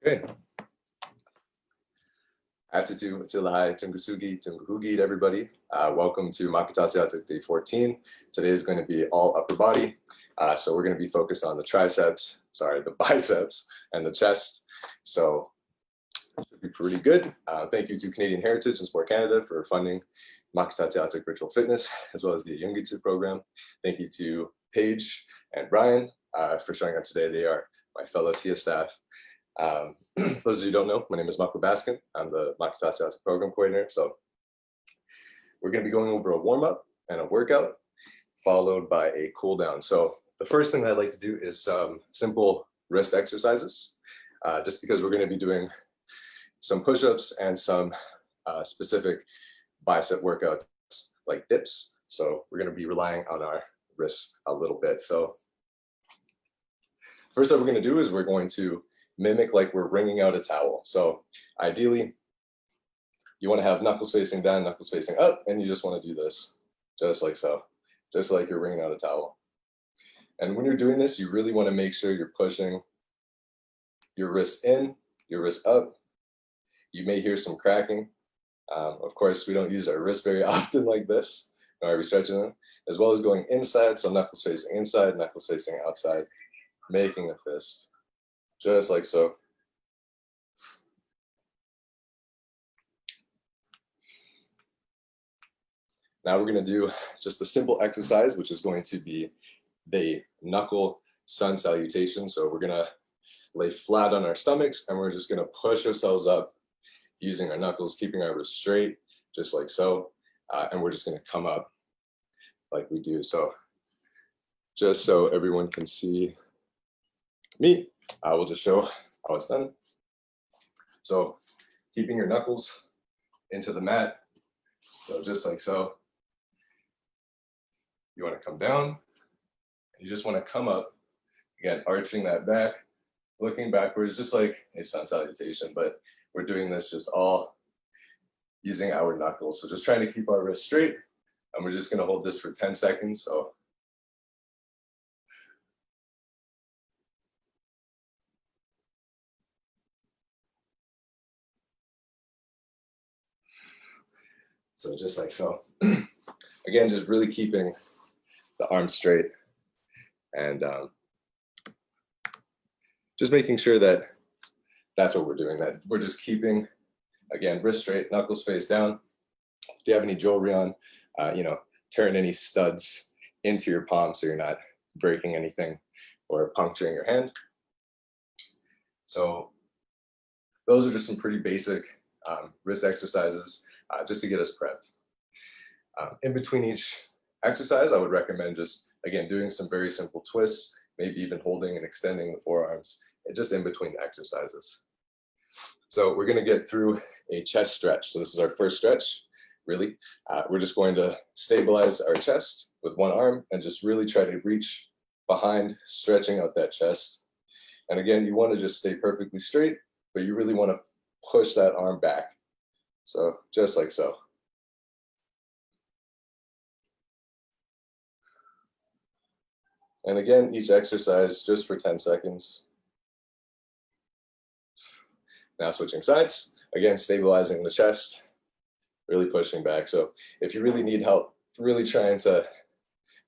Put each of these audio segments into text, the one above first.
Okay. Attitu, Atelihai, Tungusugi, everybody. Welcome to Makatasiatuk Day 14. Today is going to be all upper body. So we're going to be focused on the the biceps and the chest. So it should be pretty good. Thank you to Canadian Heritage and Sport Canada for funding Makatasiatuk Virtual Fitness, as well as the Yungitsu program. Thank you to Paige and Brian for showing up today. They are my fellow TIA staff. For those of you who don't know, my name is Mako Baskin. I'm the Makatasiatuk program coordinator. So we're going to be going over a warm-up and a workout, followed by a cool down. So the first thing I'd like to do is some simple wrist exercises, just because we're going to be doing some push-ups and some specific bicep workouts like dips. So we're going to be relying on our wrists a little bit. So first thing we're going to do is we're going to mimic like we're wringing out a towel. So ideally, you want to have knuckles facing down, knuckles facing up, and you just want to do this, just like so, just like you're wringing out a towel. And when you're doing this, you really want to make sure you're pushing your wrist in, your wrist up. You may hear some cracking. Of course, we don't use our wrists very often like this, nor are we stretching them, as well as going inside, so knuckles facing inside, knuckles facing outside, making a fist. Just like so. Now we're going to do just a simple exercise, which is going to be the knuckle sun salutation. So we're going to lay flat on our stomachs and we're just going to push ourselves up using our knuckles, keeping our wrists straight, just like so. And we're just going to come up like we do. So just so everyone can see me, I will just show how it's done. So keeping your knuckles into the mat, so just like so. You want to come down, you just want to come up, again, arching that back, looking backwards, just like a sun salutation, but we're doing this just all using our knuckles. So just trying to keep our wrists straight, and we're just going to hold this for 10 seconds. So just like so. Again, just really keeping the arms straight and just making sure that that's what we're doing, that we're just keeping, again, wrist straight, knuckles face down. If you have any jewelry on, turn any studs into your palm so you're not breaking anything or puncturing your hand. So those are just some pretty basic wrist exercises just to get us prepped. In between each exercise, I would recommend just, again, doing some very simple twists, maybe even holding and extending the forearms, just in between the exercises. So we're going to get through a chest stretch. So this is our first stretch, really. We're just going to stabilize our chest with one arm and just really try to reach behind, stretching out that chest. And again, you want to just stay perfectly straight, but you really want to push that arm back. So just like so. And again, each exercise just for 10 seconds. Now switching sides, again, stabilizing the chest, really pushing back. So if you really need help, really trying to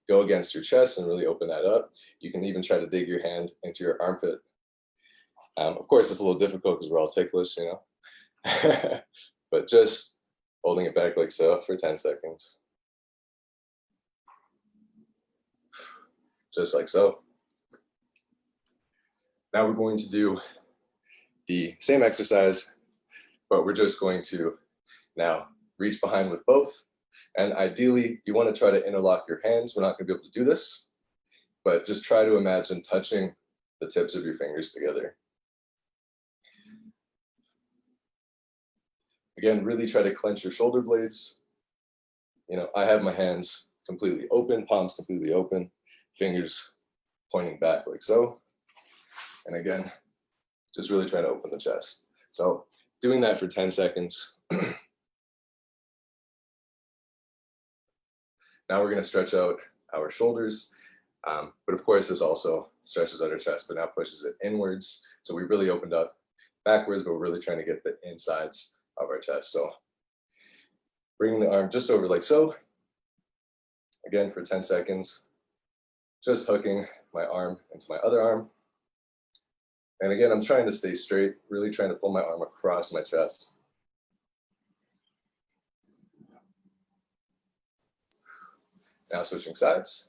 go against your chest and really open that up, you can even try to dig your hand into your armpit. Of course, it's a little difficult because we're all ticklish, you know, but just holding it back like so for 10 seconds. Just like so. Now we're going to do the same exercise, but we're just going to now reach behind with both. And ideally, you want to try to interlock your hands. We're not going to be able to do this, but just try to imagine touching the tips of your fingers together. Again, really try to clench your shoulder blades. You know, I have my hands completely open, palms completely open, fingers pointing back like so. And again, just really try to open the chest. So doing that for 10 seconds. Now we're going to stretch out our shoulders. But of course, this also stretches out our chest, but now pushes it inwards. So we really opened up backwards, but we're really trying to get the insides of our chest. So bringing the arm just over like so. Again, for 10 seconds, just hooking my arm into my other arm. And again, I'm trying to stay straight, really trying to pull my arm across my chest. Now switching sides.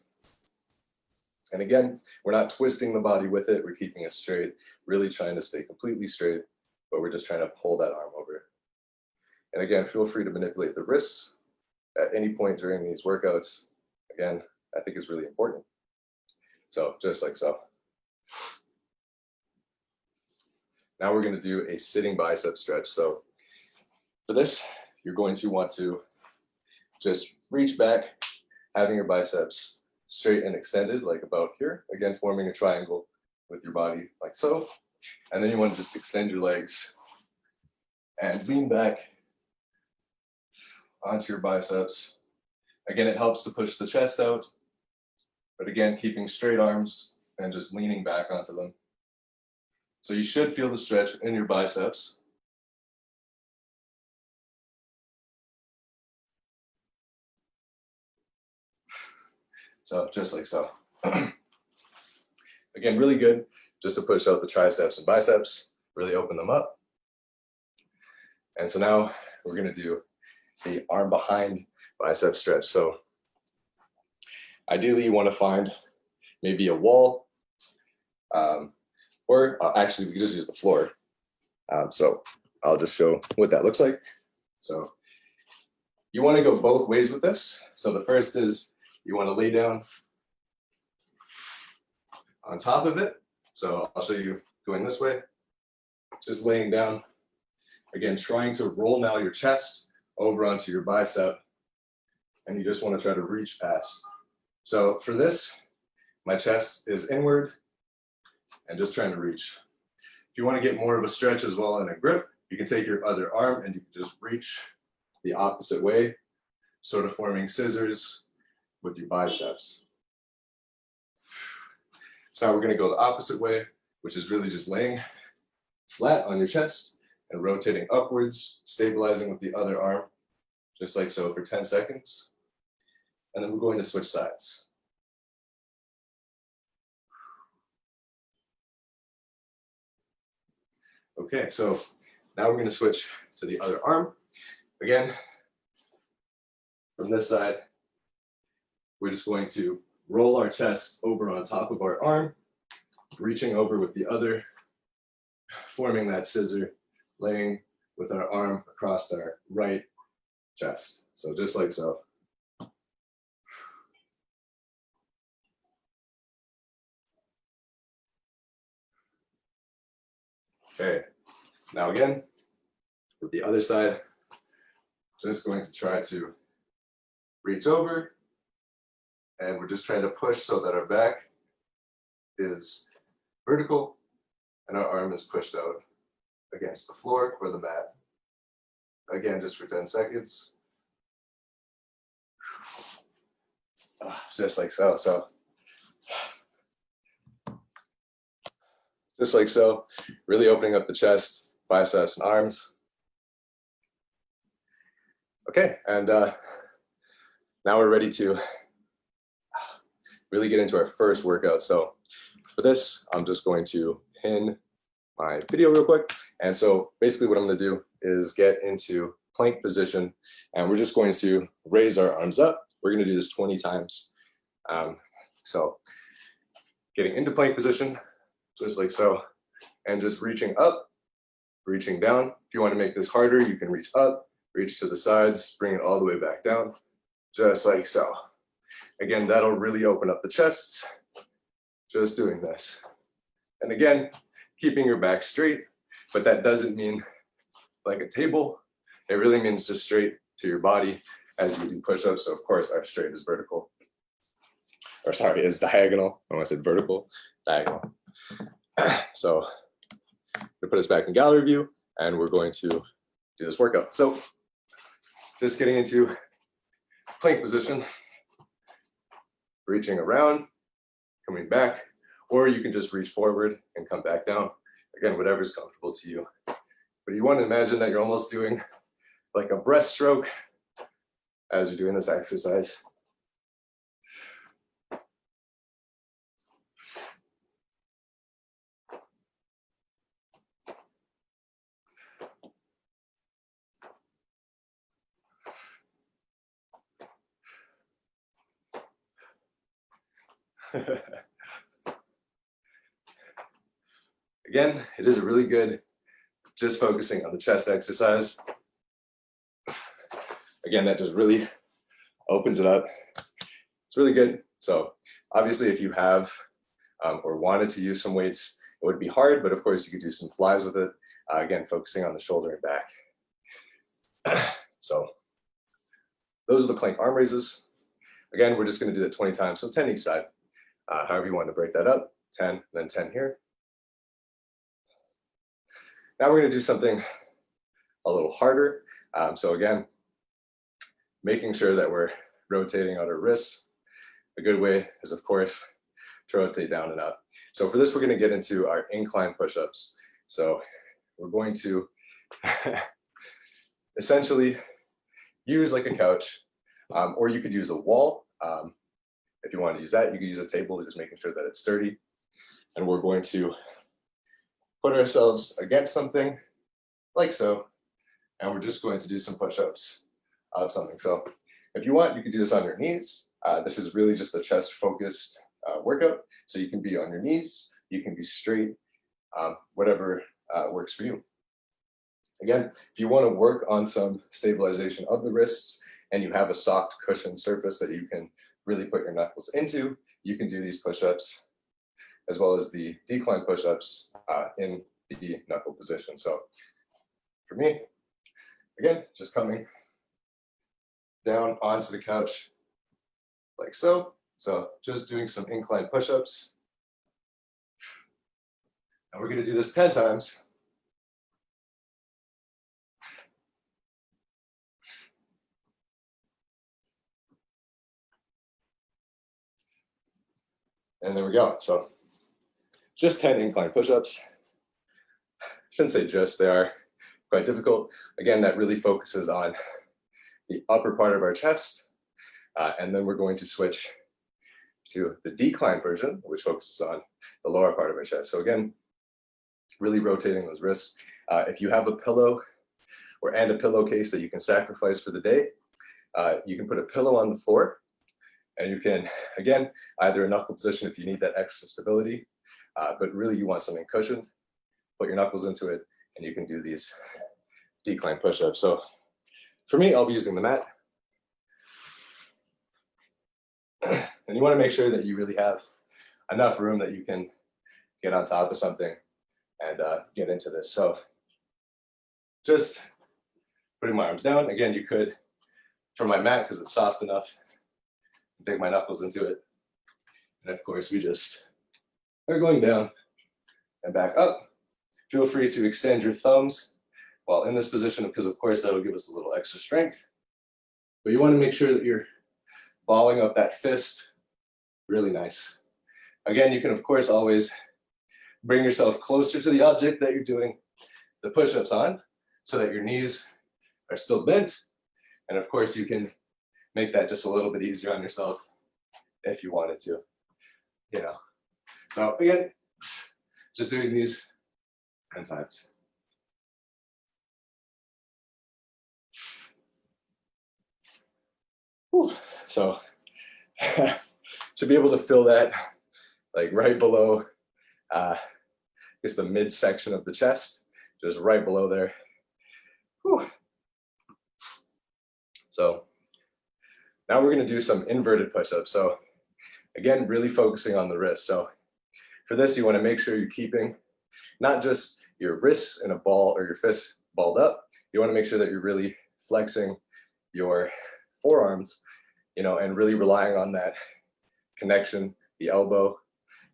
And again, we're not twisting the body with it, we're keeping it straight, really trying to stay completely straight, but we're just trying to pull that arm over. And again, feel free to manipulate the wrists at any point during these workouts. Again, I think is really important. So just like so. Now we're going to do a sitting bicep stretch. So for this, you're going to want to just reach back, having your biceps straight and extended, like about here. Again, forming a triangle with your body like so. And then you want to just extend your legs and lean back onto your biceps. Again, it helps to push the chest out, but again, keeping straight arms and just leaning back onto them. So you should feel the stretch in your biceps. So just like so. Again, really good just to push out the triceps and biceps, really open them up. And so now we're going to do the arm behind bicep stretch. So ideally you want to find maybe a wall, or actually we can just use the floor. So I'll just show what that looks like. So you want to go both ways with this. So the first is you want to lay down on top of it. So I'll show you going this way, just laying down. Again, trying to roll now your chest over onto your bicep, and you just want to try to reach past. So for this, my chest is inward and just trying to reach. If you want to get more of a stretch as well and a grip, you can take your other arm and you can just reach the opposite way, sort of forming scissors with your biceps. So now we're going to go the opposite way, which is really just laying flat on your chest and rotating upwards, stabilizing with the other arm, just like so for 10 seconds. And then we're going to switch sides. Okay, so now we're going to switch to the other arm. Again, from this side, we're just going to roll our chest over on top of our arm, reaching over with the other, forming that scissor, laying with our arm across our right chest. So just like so. Okay, now again, with the other side, just going to try to reach over, and we're just trying to push so that our back is vertical and our arm is pushed out against the floor or the mat. Again, just for 10 seconds. Just like so. So just like so, really opening up the chest, biceps, and arms. Okay, and now we're ready to really get into our first workout. So for this, I'm just going to pin my video real quick. And so basically what I'm going to do is get into plank position, and we're just going to raise our arms up. We're going to do this 20 times. So getting into plank position, just like so, and just reaching up, reaching down. If you want to make this harder, you can reach up, reach to the sides, bring it all the way back down, just like so. Again, that'll really open up the chest, just doing this. And again, keeping your back straight, but that doesn't mean like a table. It really means just straight to your body as you do push-ups. So of course our straight is vertical, or sorry, is diagonal. I said vertical, diagonal. So we put us back in gallery view, and we're going to do this workout. So just getting into plank position, reaching around, coming back, or you can just reach forward and come back down. Again, whatever's comfortable to you. but you want to imagine that you're almost doing like a breaststroke as you're doing this exercise. Again, it is a really good, just focusing on the chest exercise. Again, that just really opens it up. It's really good. So obviously if you have or wanted to use some weights, it would be hard, but of course you could do some flies with it. Again, focusing on the shoulder and back. So those are the plank arm raises. Again, we're just going to do that 20 times, so 10 each side. However you want to break that up, 10, then 10 here. Now we're going to do something a little harder. So again, making sure that we're rotating out our wrists. A good way is, of course, to rotate down and up. So for this, we're going to get into our incline push-ups. So we're going to essentially use like a couch, or you could use a wall. If you want to use that, you could use a table, just making sure that it's sturdy. And we're going to put ourselves against something like so, and we're just going to do some push-ups of something. So if you want, you can do this on your knees. This is really just a chest focused workout. So you can be on your knees, you can be straight, whatever works for you. Again, if you want to work on some stabilization of the wrists and you have a soft cushion surface that you can really put your knuckles into, you can do these push-ups as well as the decline push-ups in the knuckle position. So for me, again, just coming down onto the couch like so. So just doing some incline push-ups. And we're going to do this 10 times. And there we go. So just 10 incline push-ups. Shouldn't say just, they are quite difficult. Again, that really focuses on the upper part of our chest. And then we're going to switch to the decline version, which focuses on the lower part of our chest. So again, really rotating those wrists. If you have a pillow and a pillowcase that you can sacrifice for the day, you can put a pillow on the floor, and you can, again, either a knuckle position if you need that extra stability, but really you want something cushioned, put your knuckles into it, and you can do these decline push-ups. So for me, I'll be using the mat. And you want to make sure that you really have enough room that you can get on top of something and get into this. So just putting my arms down. Again, you could, from my mat, because it's soft enough, dig my knuckles into it. And of course, we just are going down and back up. Feel free to extend your thumbs while in this position, because of course, that'll give us a little extra strength. But you want to make sure that you're balling up that fist really nice. Again, you can, of course, always bring yourself closer to the object that you're doing the push-ups on so that your knees are still bent. And of course, you can make that just a little bit easier on yourself if you wanted to, you know. So again, just doing these 10 times. Whew. So should be able to feel that like right below, I guess the midsection of the chest, just right below there. Whew. So now we're going to do some inverted push-ups. So again, really focusing on the wrist. So for this, you want to make sure you're keeping not just your wrists in a ball or your fists balled up. You want to make sure that you're really flexing your forearms, you know, and really relying on that connection, the elbow,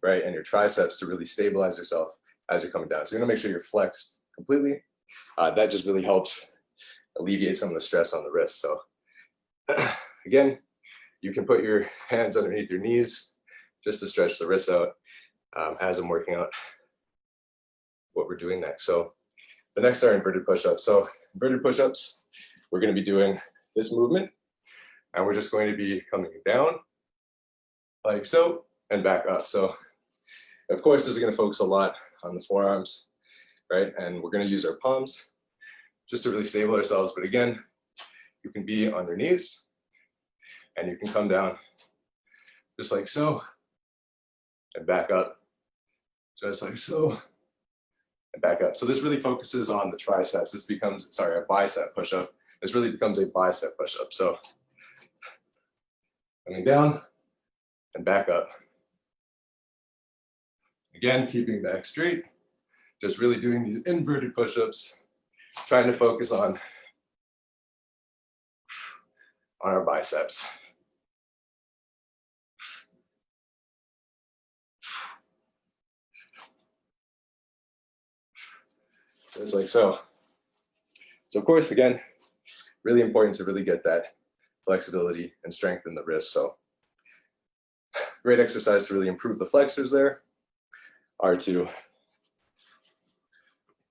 right, and your triceps to really stabilize yourself as you're coming down. So you're gonna make sure you're flexed completely. That just really helps alleviate some of the stress on the wrist. So again, you can put your hands underneath your knees just to stretch the wrists out as I'm working out what we're doing next. So The next are inverted push-ups. So inverted push-ups, we're going to be doing this movement, and we're just going to be coming down like so and back up. So of course, this is going to focus a lot on the forearms, right? And we're going to use our palms just to really stable ourselves. But again, you can be on your knees and you can come down just like so and back up just like so and back up. So this really focuses on the triceps. This becomes, sorry, a bicep push-up. This really becomes a bicep push-up. So coming down and back up. Again, keeping back straight, just really doing these inverted push-ups, trying to focus on our biceps. Just like so. So of course, again, really important to really get that flexibility and strength in the wrist. So great exercise to really improve the flexors there are to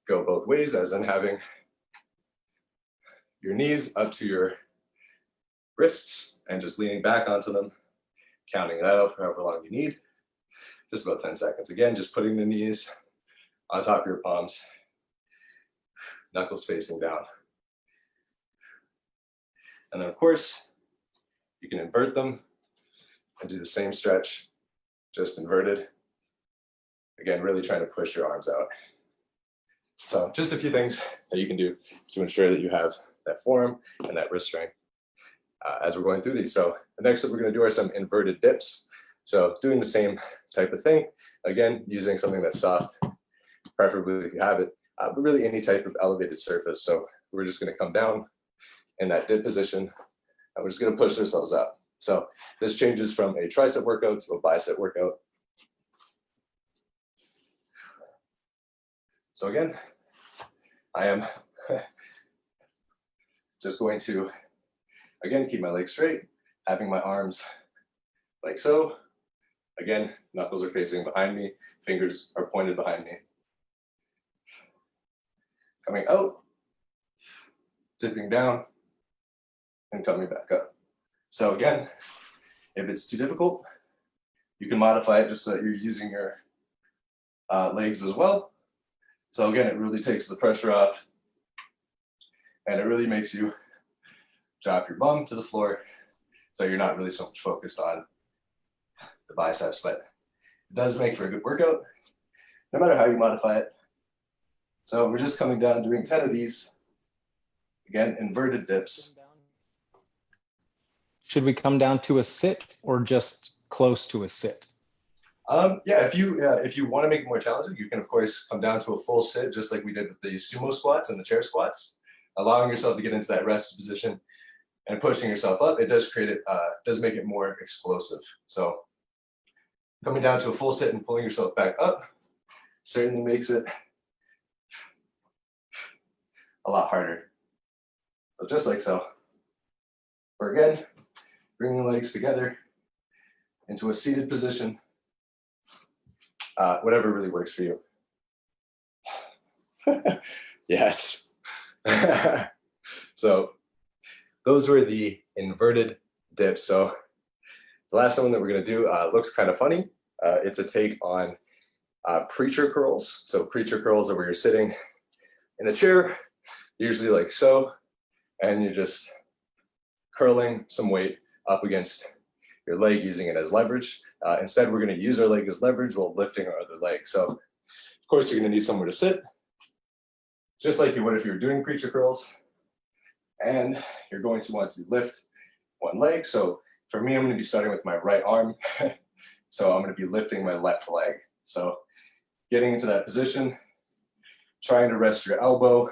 go both ways, as in having your knees up to your wrists and just leaning back onto them, counting it out for however long you need, just about 10 seconds. Again, just putting the knees on top of your palms, knuckles facing down. And then of course, you can invert them and do the same stretch, just inverted. Again, really trying to push your arms out. So just a few things that you can do to ensure that you have that forearm and that wrist strength as we're going through these. So the next that we're going to do are some inverted dips. So doing the same type of thing, again, using something that's soft, preferably if you have it, but really any type of elevated surface. So we're just going to come down in that dip position, and we're just going to push ourselves up. So this changes from a tricep workout to a bicep workout. So again, I am just going to, again, keep my legs straight, having my arms like so. Again, knuckles are facing behind me, fingers are pointed behind me. Coming out, dipping down, and coming back up. So again, if it's too difficult, you can modify it just so that you're using your legs as well. So again, it really takes the pressure off, and it really makes you drop your bum to the floor, so you're not really so much focused on the biceps, but it does make for a good workout, no matter how you modify it. So we're just coming down, doing 10 of these. Again, inverted dips. Should we come down to a sit or just close to a sit? Yeah, if you want to make it more challenging, you can of course come down to a full sit, just like we did with the sumo squats and the chair squats, allowing yourself to get into that rest position and pushing yourself up. It does create it, does make it more explosive. So coming down to a full sit and pulling yourself back up certainly makes it a lot harder. So just like so. Or again, bringing the legs together into a seated position. Whatever really works for you. Yes. So those were the inverted dips. So the last one that we're going to do looks kind of funny. It's a take on preacher curls. So preacher curls are where you're sitting in a chair, usually like so, and you're just curling some weight up against your leg, using it as leverage. Instead, we're going to use our leg as leverage while lifting our other leg. So, of course, you're going to need somewhere to sit, just like you would if you were doing preacher curls. And you're going to want to lift one leg. So, for me, I'm going to be starting with my right arm. So, I'm going to be lifting my left leg. So, getting into that position, trying to rest your elbow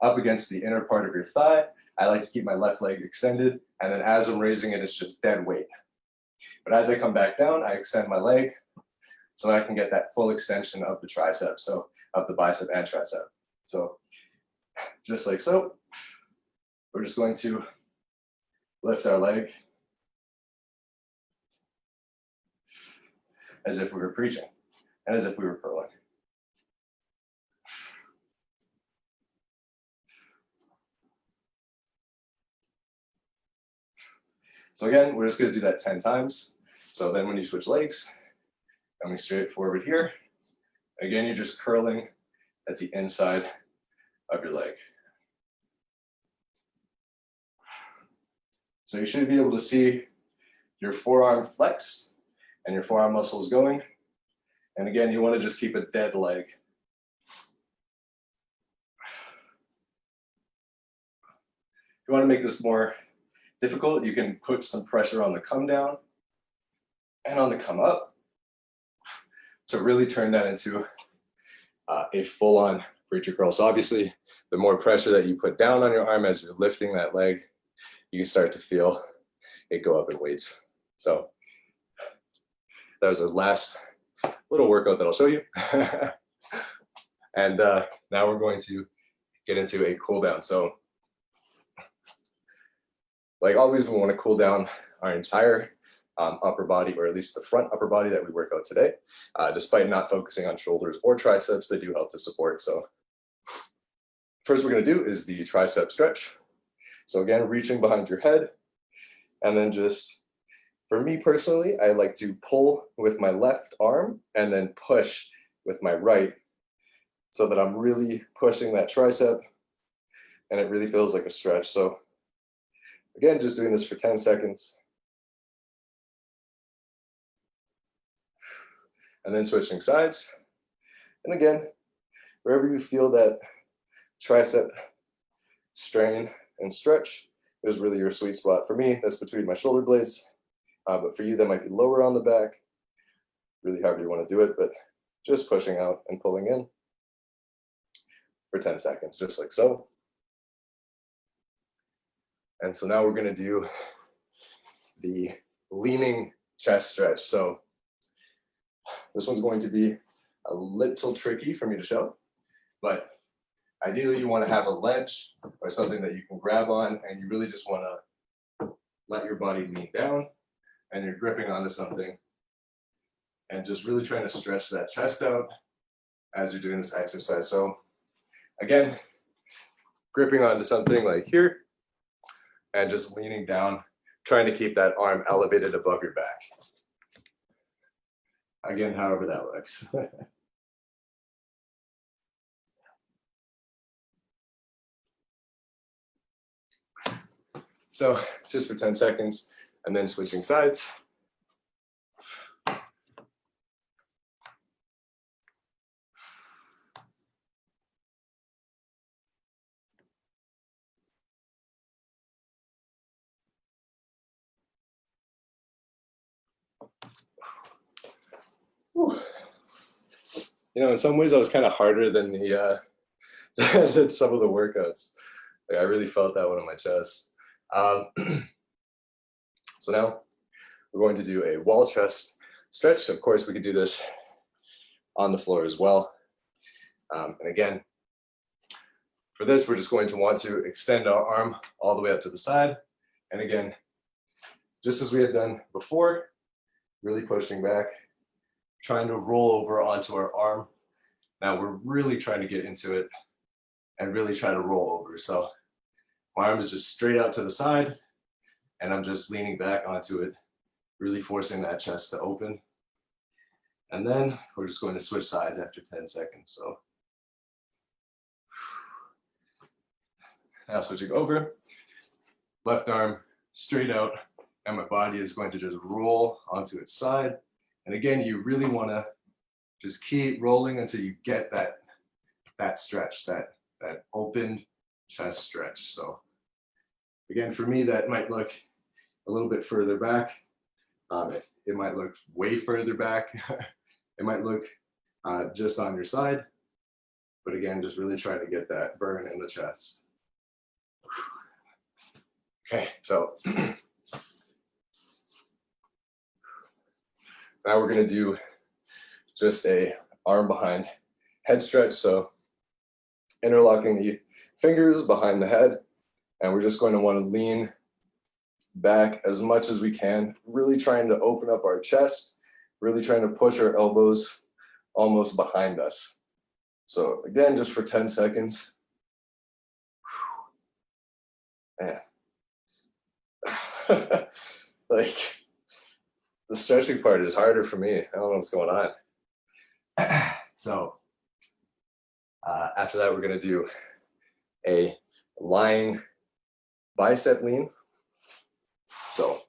up against the inner part of your thigh. I like to keep my left leg extended, and then as I'm raising it, it's just dead weight. But as I come back down, I extend my leg so I can get that full extension of the tricep, so of the bicep and tricep. So just like so, we're just going to lift our leg as if we were preaching and as if we were curling. So again, we're just gonna do that 10 times. So then when you switch legs, coming straight forward here, again, you're just curling at the inside of your leg. So you should be able to see your forearm flexed and your forearm muscles going. And again, you want to just keep a dead leg. If you want to make this more difficult, you can put some pressure on the come down and on the come up to really turn that into a full-on preacher curl. So obviously, the more pressure that you put down on your arm as you're lifting that leg, you can start to feel it go up in weights. So that was our last little workout that I'll show you. And now we're going to get into a cool down. So like always, we want to cool down our entire upper body, or at least the front upper body that we work out today. Despite not focusing on shoulders or triceps, they do help to support. So first we're going to do is the tricep stretch. So again, reaching behind your head, and then just, for me personally, I like to pull with my left arm and then push with my right, so that I'm really pushing that tricep and it really feels like a stretch. So again, just doing this for 10 seconds. And then switching sides. And again, wherever you feel that tricep strain and stretch is really your sweet spot. For me, that's between my shoulder blades. But for you, that might be lower on the back. Really however you want to do it, but just pushing out and pulling in for 10 seconds, just like so. And so now we're going to do the leaning chest stretch. So this one's going to be a little tricky for me to show, but ideally you want to have a ledge or something that you can grab on, and you really just want to let your body lean down, and you're gripping onto something and just really trying to stretch that chest out as you're doing this exercise. So again, gripping onto something like here and just leaning down, trying to keep that arm elevated above your back. Again, however that looks. So just for 10 seconds, and then switching sides. Whew. You know, in some ways, I was kind of harder than the than some of the workouts. Like, I really felt that one in my chest. So now we're going to do a wall chest stretch. Of course, we could do this on the floor as well. And again, for this, we're just going to want to extend our arm all the way up to the side. And again, just as we had done before, really pushing back, trying to roll over onto our arm. Now we're really trying to get into it and really try to roll over. So my arm is just straight out to the side, and I'm just leaning back onto it, really forcing that chest to open. And then we're just going to switch sides after 10 seconds. So now switching over, left arm straight out, and my body is going to just roll onto its side. And again, you really want to just keep rolling until you get that stretch, that open chest stretch. So again, for me, that might look a little bit further back. It might look way further back. It might look just on your side. But again, just really trying to get that burn in the chest. Okay, so now we're going to do just a arm behind head stretch. So interlocking the fingers behind the head, and we're just going to want to lean back as much as we can, really trying to open up our chest, really trying to push our elbows almost behind us. So again, just for 10 seconds. Man. Like, the stretching part is harder for me. I don't know what's going on. So after that, we're gonna do a lying bicep lean. So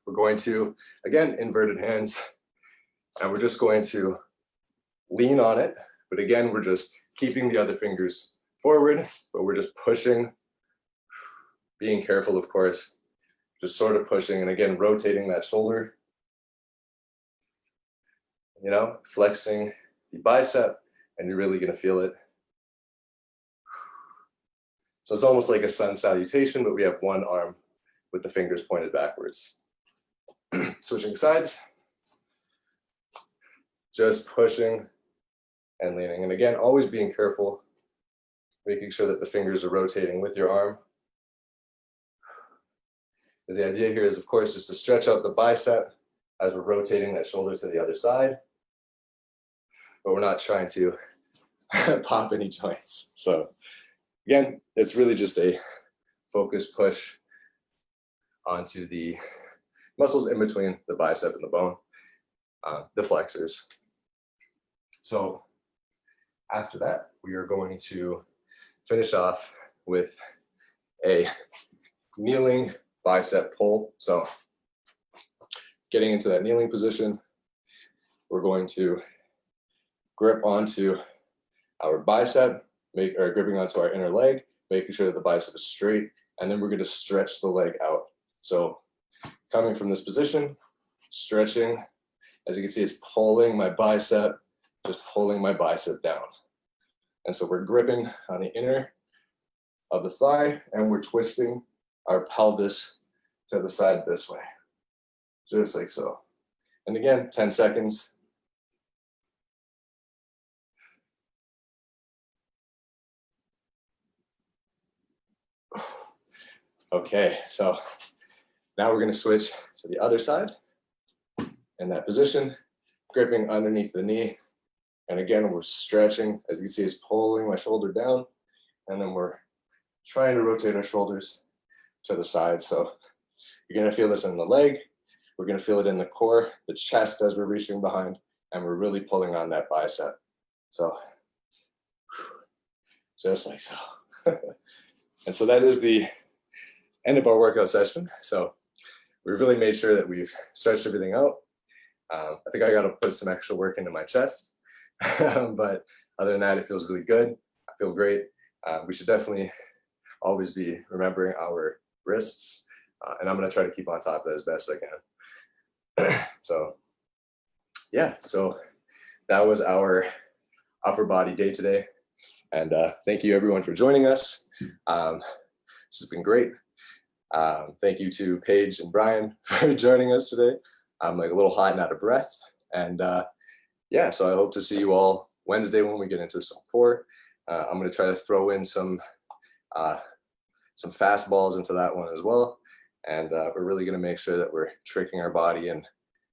we're going to, again, inverted hands, and we're just going to lean on it. But again, we're just keeping the other fingers forward, but we're just pushing, being careful, of course, just sort of pushing, and again, rotating that shoulder, you know, flexing the bicep, and you're really gonna feel it. So it's almost like a sun salutation, but we have one arm with the fingers pointed backwards. Switching sides, just pushing and leaning. And again, always being careful, making sure that the fingers are rotating with your arm. Because the idea here is, of course, just to stretch out the bicep as we're rotating that shoulder to the other side, but we're not trying to pop any joints. So again, it's really just a focused push onto the muscles in between the bicep and the bone, the flexors. So after that, we are going to finish off with a kneeling bicep pull. So getting into that kneeling position, we're going to grip onto our bicep, gripping onto our inner leg, making sure that the bicep is straight, and then we're going to stretch the leg out. So coming from this position, stretching, as you can see, it's pulling my bicep, just pulling my bicep down. And so we're gripping on the inner of the thigh, and we're twisting our pelvis to the side this way, just like so. And again, 10 seconds. Okay, so now we're going to switch to the other side in that position, gripping underneath the knee. And again, we're stretching. As you can see, it's pulling my shoulder down. And then we're trying to rotate our shoulders to the side. So you're going to feel this in the leg. We're going to feel it in the core, the chest as we're reaching behind. And we're really pulling on that bicep. So just like so. And so that is the end of our workout session. So we've really made sure that we've stretched everything out. I think I got to put some extra work into my chest, but other than that, it feels really good. I feel great. We should definitely always be remembering our wrists, and I'm going to try to keep on top of that as best I can. So yeah, so that was our upper body day today, and thank you everyone for joining us. This has been great. Thank you to Paige and Brian for joining us today. I'm like a little hot and out of breath. And yeah, so I hope to see you all Wednesday when we get into some core. I'm going to try to throw in some fast balls into that one as well. And we're really going to make sure that we're tricking our body and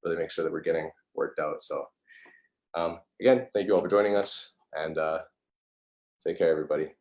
really make sure that we're getting worked out. So again, thank you all for joining us, and take care, everybody.